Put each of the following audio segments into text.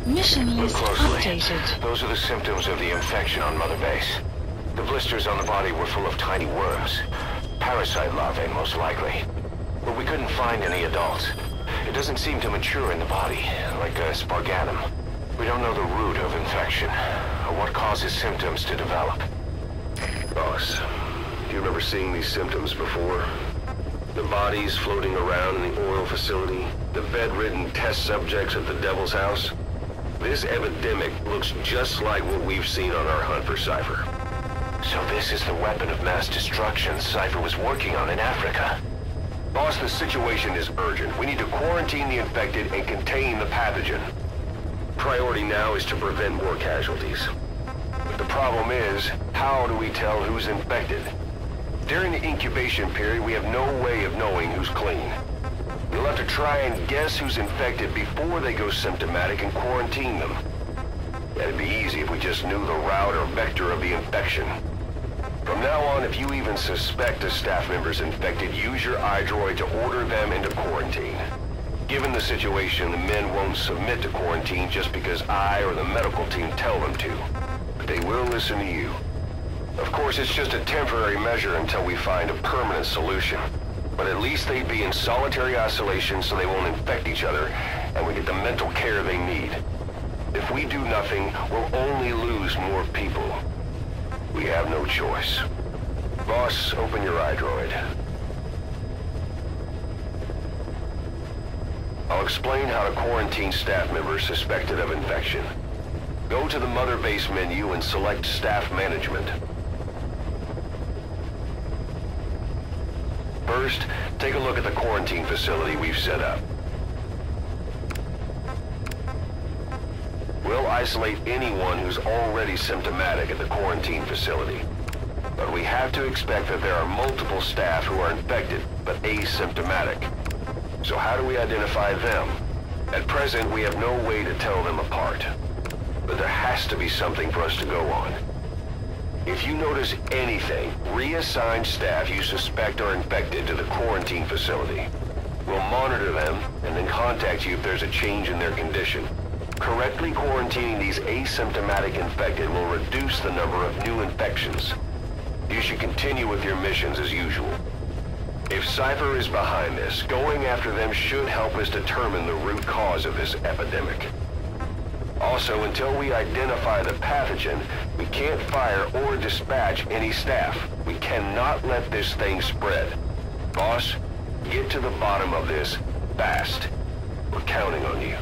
Mission list updated. Those are the symptoms of the infection on Mother Base. The blisters on the body were full of tiny worms. Parasite larvae, most likely. But we couldn't find any adults. It doesn't seem to mature in the body, like a sparganum. We don't know the root of infection, or what causes symptoms to develop. Boss, do you remember seeing these symptoms before? The bodies floating around in the oil facility, the bedridden test subjects at the Devil's House. This epidemic looks just like what we've seen on our hunt for Cypher. So this is the weapon of mass destruction Cypher was working on in Africa. Boss, the situation is urgent. We need to quarantine the infected and contain the pathogen. Priority now is to prevent more casualties. But the problem is, how do we tell who's infected? During the incubation period, we have no way of knowing who's clean. We'll have to try and guess who's infected before they go symptomatic and quarantine them. That'd be easy if we just knew the route or vector of the infection. From now on, if you even suspect a staff member's infected, use your iDroid to order them into quarantine. Given the situation, the men won't submit to quarantine just because I or the medical team tell them to. But they will listen to you. Of course, it's just a temporary measure until we find a permanent solution. But at least they'd be in solitary isolation so they won't infect each other, and we get the mental care they need. If we do nothing, we'll only lose more people. We have no choice. Boss, open your iDroid. I'll explain how to quarantine staff members suspected of infection. Go to the Mother Base menu and select Staff Management. First, take a look at the quarantine facility we've set up. We'll isolate anyone who's already symptomatic at the quarantine facility. But we have to expect that there are multiple staff who are infected, but asymptomatic. So how do we identify them? At present, we have no way to tell them apart. But there has to be something for us to go on. If you notice anything, reassign staff you suspect are infected to the quarantine facility. We'll monitor them and then contact you if there's a change in their condition. Correctly quarantining these asymptomatic infected will reduce the number of new infections. You should continue with your missions as usual. If Cypher is behind this, going after them should help us determine the root cause of this epidemic. Also, until we identify the pathogen, we can't fire or dispatch any staff. We cannot let this thing spread. Boss, get to the bottom of this fast. We're counting on you.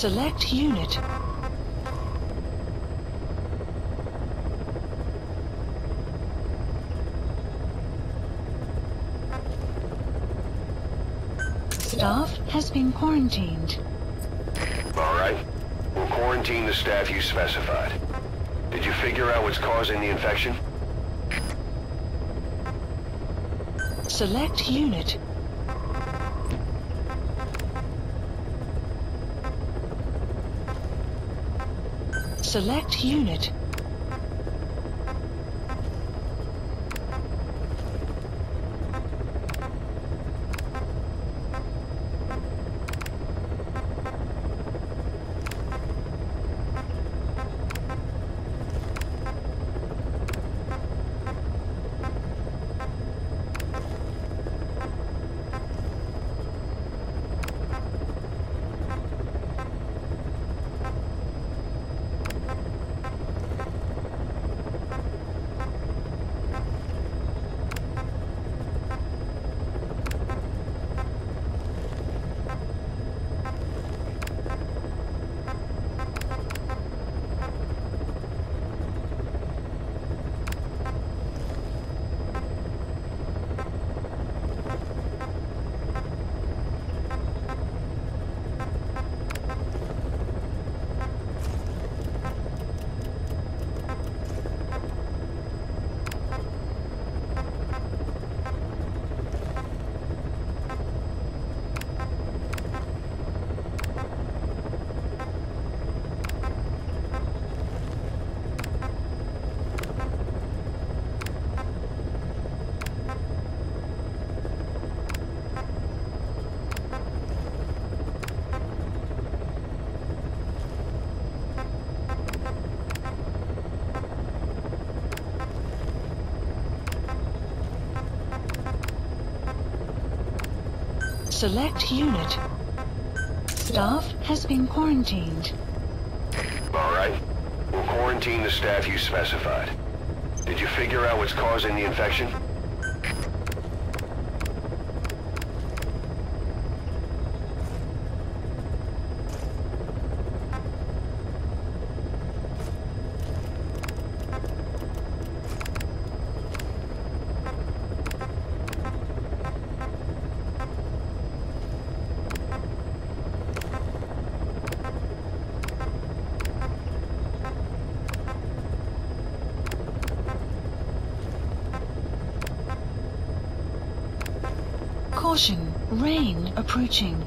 Select unit. Staff has been quarantined. All right. We'll quarantine the staff you specified. Did you figure out what's causing the infection? Select unit. Select unit. Select unit. Staff has been quarantined. All right. We'll quarantine the staff you specified. Did you figure out what's causing the infection? Caution, rain approaching.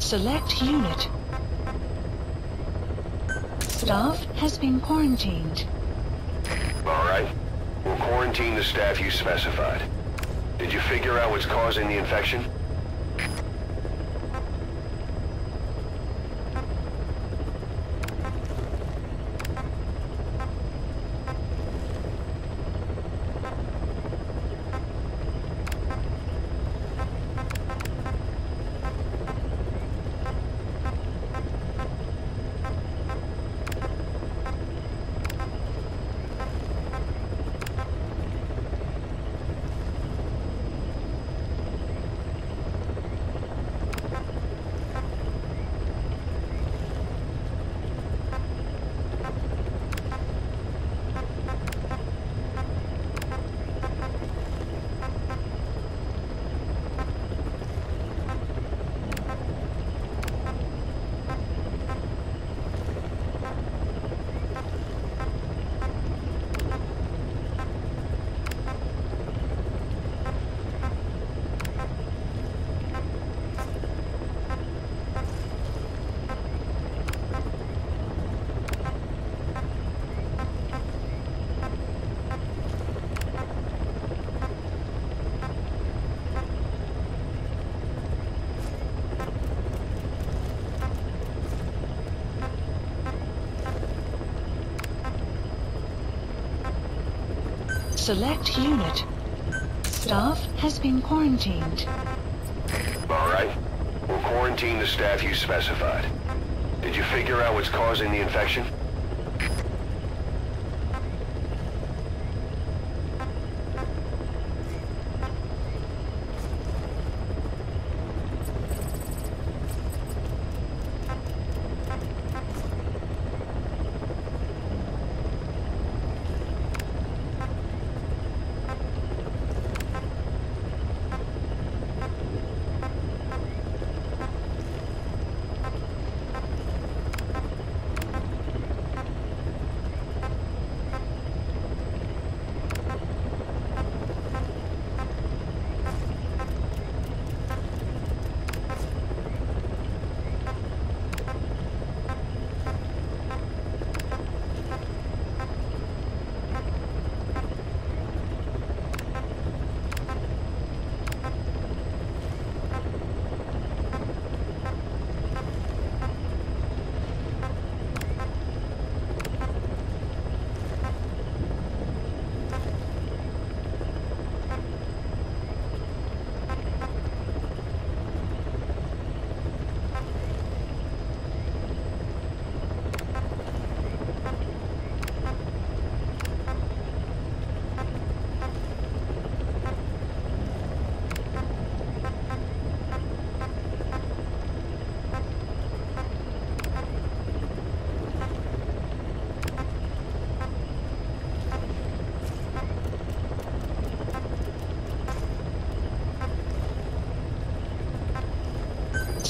Select unit. Staff has been quarantined. All right. We'll quarantine the staff you specified. Did you figure out what's causing the infection? Select unit. Staff has been quarantined. All right. We'll quarantine the staff you specified. Did you figure out what's causing the infection?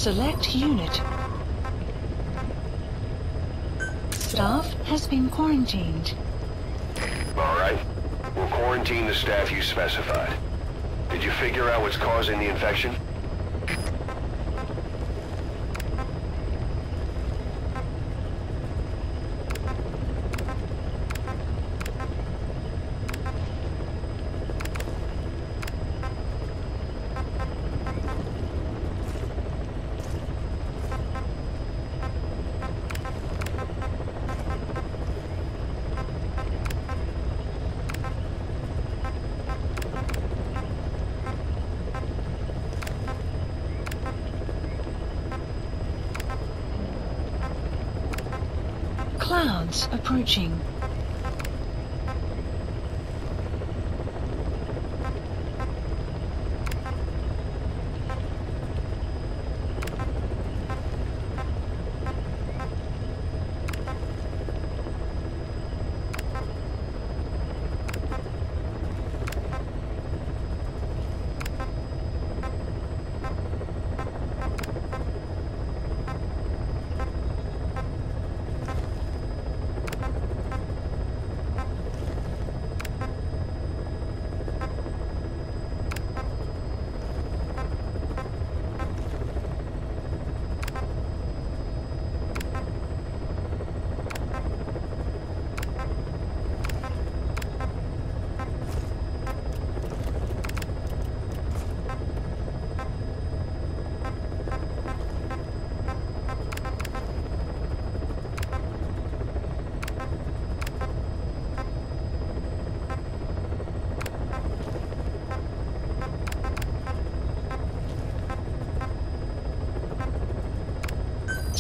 Select unit. Staff has been quarantined. All right. We'll quarantine the staff you specified. Did you figure out what's causing the infection? Clouds approaching.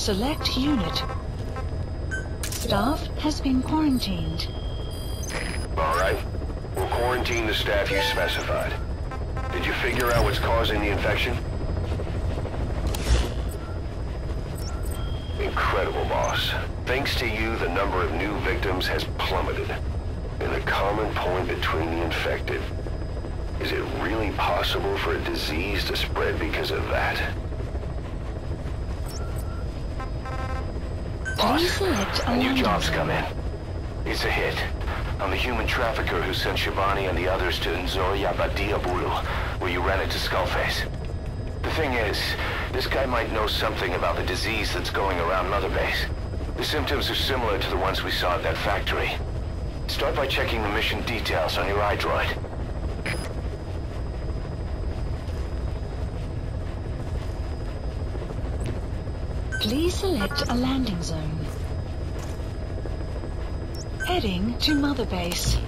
Select unit. Staff has been quarantined. All right. We'll quarantine the staff you specified. Did you figure out what's causing the infection? Incredible, boss. Thanks to you, the number of new victims has plummeted. And the common point between the infected, is it really possible for a disease to spread because of that? Please select A new landing job's zone. come in. It's a hit. I'm the human trafficker who sent Shivani and the others to Nzoya Badiabulu, where you ran into Skullface. The thing is, this guy might know something about the disease that's going around Mother Base. The symptoms are similar to the ones we saw at that factory. Start by checking the mission details on your iDroid. Please select a landing zone. Heading to Mother Base.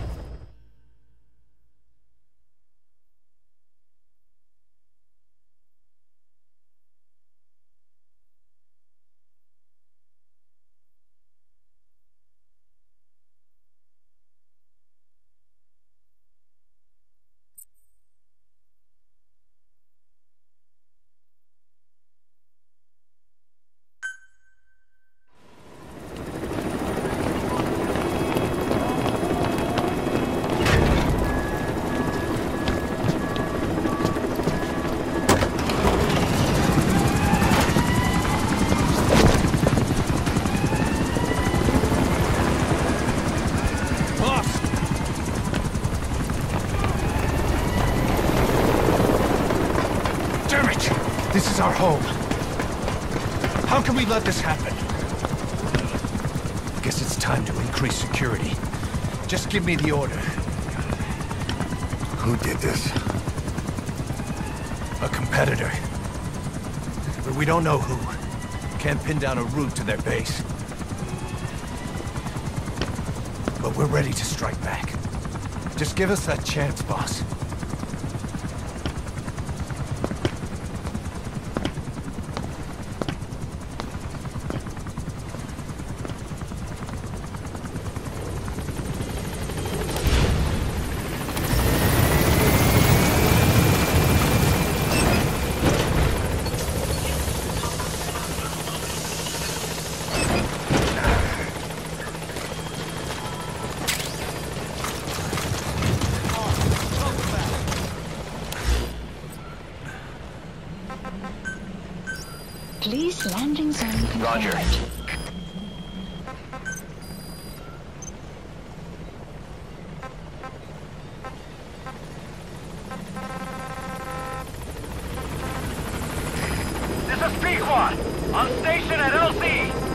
is our home. How can we let this happen? I guess it's time to increase security. Just give me the order. Who did this? A competitor. But we don't know who. Can't pin down a route to their base. But we're ready to strike back. Just give us that chance, boss. Police landing zone confirmed. Roger. This is Pequod, on station at LZ.